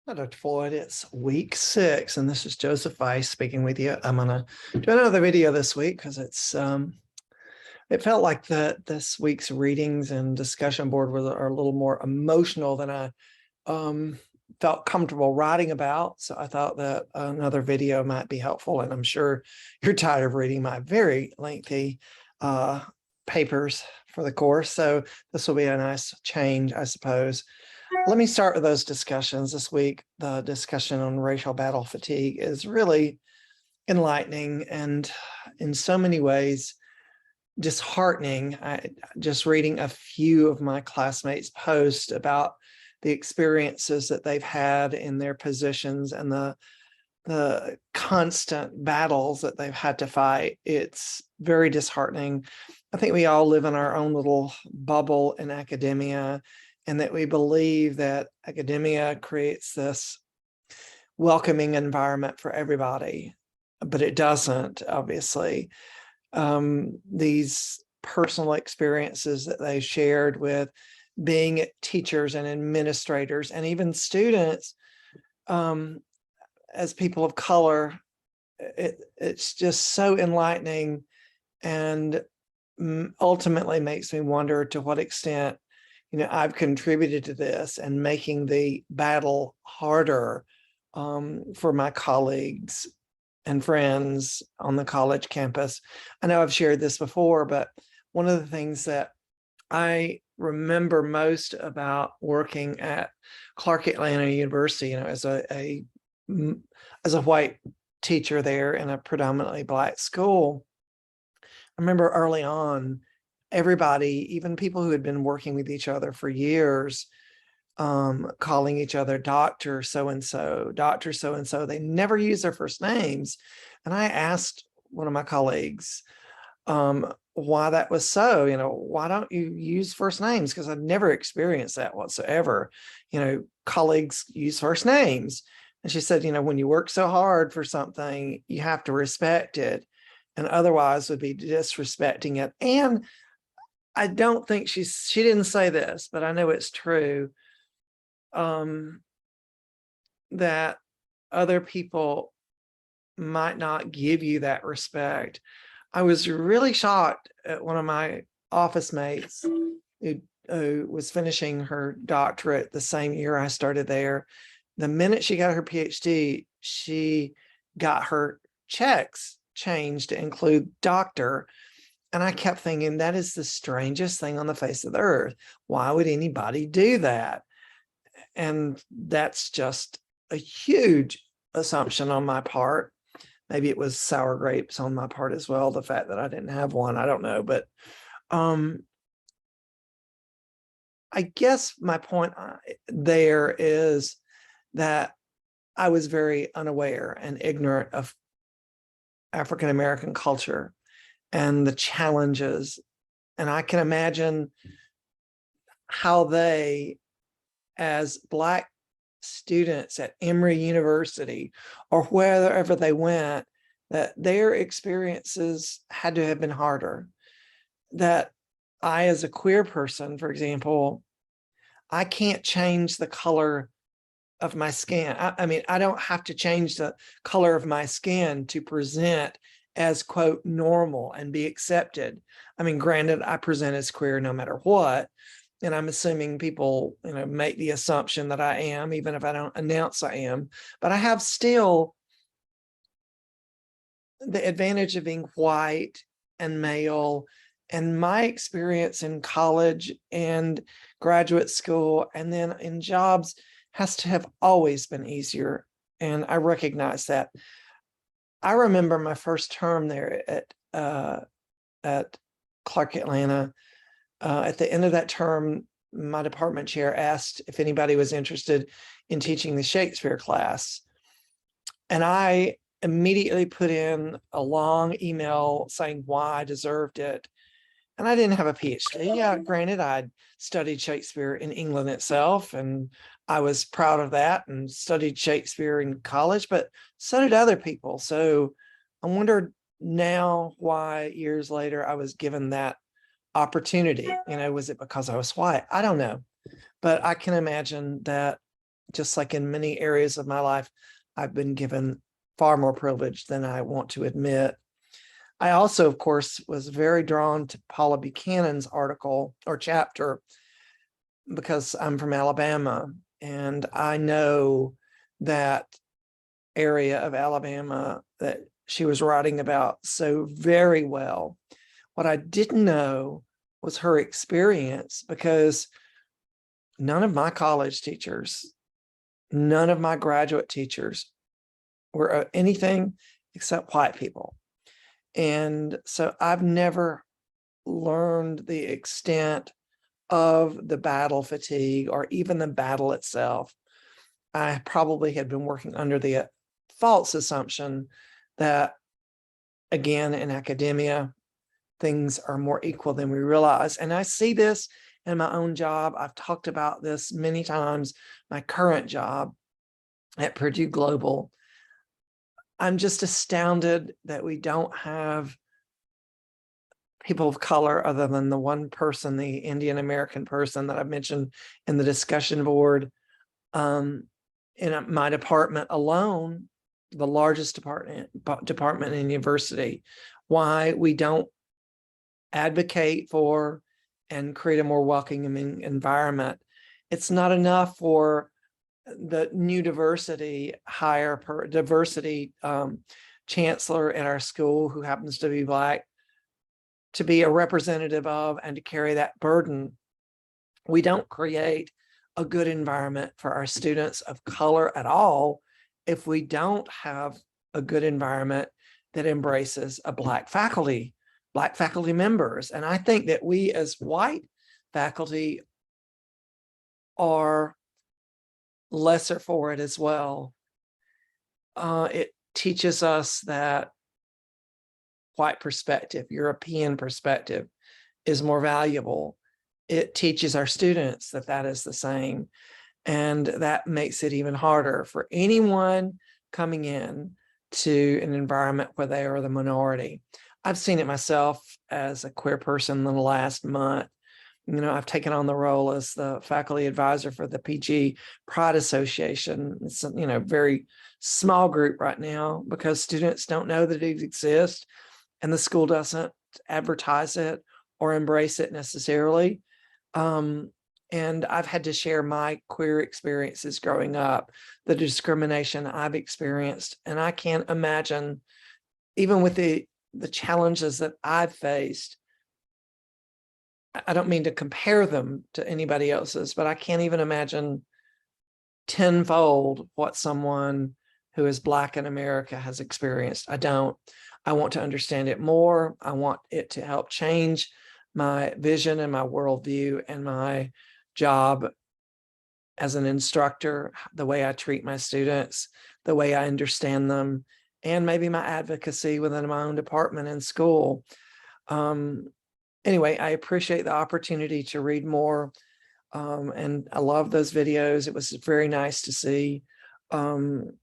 Hi, Dr. Floyd. It's week 6, and this is Joseph Vice speaking with you. I'm gonna do another video this week because it felt like this week's readings and discussion board are a little more emotional than I felt comfortable writing about. So I thought that another video might be helpful, and I'm sure you're tired of reading my very lengthy papers for the course. So this will be a nice change, I suppose. Let me start with those discussions this week. The discussion on racial battle fatigue is really enlightening and in so many ways disheartening. Just reading a few of my classmates' posts about the experiences that they've had in their positions and the constant battles that they've had to fight. It's very disheartening. I think we all live in our own little bubble in academia, and that we believe that academia creates this welcoming environment for everybody, but it doesn't, obviously. These personal experiences that they shared with being teachers and administrators and even students, as people of color, it's just so enlightening, and ultimately makes me wonder to what extent I've contributed to this and making the battle harder for my colleagues and friends on the college campus. I know I've shared this before, but one of the things that I remember most about working at Clark Atlanta University, as a white teacher there in a predominantly Black school, I remember early on, everybody, even people who had been working with each other for years, calling each other Dr. So-and-so, Dr. So-and-so. They never use their first names. And I asked one of my colleagues why that was so. Why don't you use first names? Because I've never experienced that whatsoever. Colleagues use first names. And she said, when you work so hard for something, you have to respect it, and otherwise would be disrespecting it. And I don't think she didn't say this, but I know it's true, that other people might not give you that respect. I was really shocked at one of my office mates who was finishing her doctorate the same year I started there. The minute she got her PhD, she got her checks changed to include doctor. And I kept thinking, that is the strangest thing on the face of the earth. Why would anybody do that? And that's just a huge assumption on my part. Maybe it was sour grapes on my part as well, the fact that I didn't have one. I don't know. But I guess my point there is that I was very unaware and ignorant of African-American culture and the challenges. And I can imagine how they, as Black students at Emory University or wherever they went, that their experiences had to have been harder. That I, as a queer person, for example, I can't change the color of my skin. I mean, I don't have to change the color of my skin to present as, quote, normal and be accepted. I mean, granted, I present as queer no matter what, and I'm assuming people, make the assumption that I am, even if I don't announce I am, but I have still the advantage of being white and male, and my experience in college and graduate school and then in jobs has to have always been easier. And I recognize that. I remember my first term there at Clark Atlanta. At the end of that term, my department chair asked if anybody was interested in teaching the Shakespeare class. And I immediately put in a long email saying why I deserved it. And I didn't have a PhD. Yeah, granted, I'd studied Shakespeare in England itself, and I was proud of that, and studied Shakespeare in college, but so did other people. So I wondered now why years later I was given that opportunity. Was it because I was white? I don't know. But I can imagine that just like in many areas of my life, I've been given far more privilege than I want to admit. I also, of course, was very drawn to Paula Buchanan's article or chapter because I'm from Alabama, and I know that area of Alabama that she was writing about so very well. What I didn't know was her experience, because none of my college teachers, none of my graduate teachers were anything except white people. And so I've never learned the extent of the battle fatigue or even the battle itself. I probably had been working under the false assumption that, again, in academia, things are more equal than we realize. And I see this in my own job. I've talked about this many times, my current job at Purdue Global. I'm just astounded that we don't have people of color other than the one person, the Indian American person that I mentioned in the discussion board. In my department alone, the largest department in university, why we don't advocate for and create a more welcoming environment. It's not enough for the new diversity chancellor in our school, who happens to be Black, to be a representative of and to carry that burden. We don't create a good environment for our students of color at all if we don't have a good environment that embraces a Black faculty members. And I think that we as white faculty are lesser for it as well. It teaches us that white perspective, European perspective, is more valuable. It teaches our students that that is the same. And that makes it even harder for anyone coming in to an environment where they are the minority. I've seen it myself as a queer person in the last month. You know, I've taken on the role as the faculty advisor for the PG Pride Association. It's a, very small group right now because students don't know that it exists and the school doesn't advertise it or embrace it necessarily. And I've had to share my queer experiences growing up, the discrimination I've experienced. And I can't imagine, even with the challenges that I've faced, I don't mean to compare them to anybody else's, but I can't even imagine tenfold what someone who is Black in America has experienced. I don't. I want to understand it more. I want it to help change my vision and my worldview and my job as an instructor, the way I treat my students, the way I understand them, and maybe my advocacy within my own department in school. Anyway, I appreciate the opportunity to read more. And I love those videos. It was very nice to see our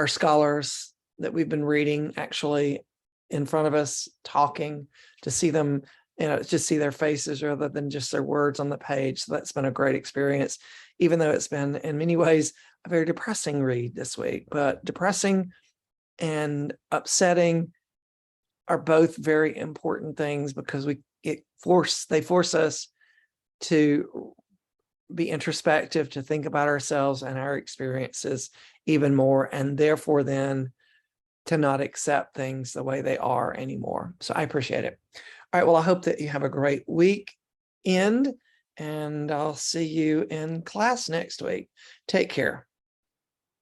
scholars that we've been reading actually in front of us talking, to see them, just see their faces rather than just their words on the page. So that's been a great experience, even though it's been in many ways a very depressing read this week. But depressing and upsetting are both very important things, because they force us to be introspective, to think about ourselves and our experiences even more, and therefore then to not accept things the way they are anymore. So I appreciate it. All right, well, I hope that you have a great weekend, and I'll see you in class next week. Take care.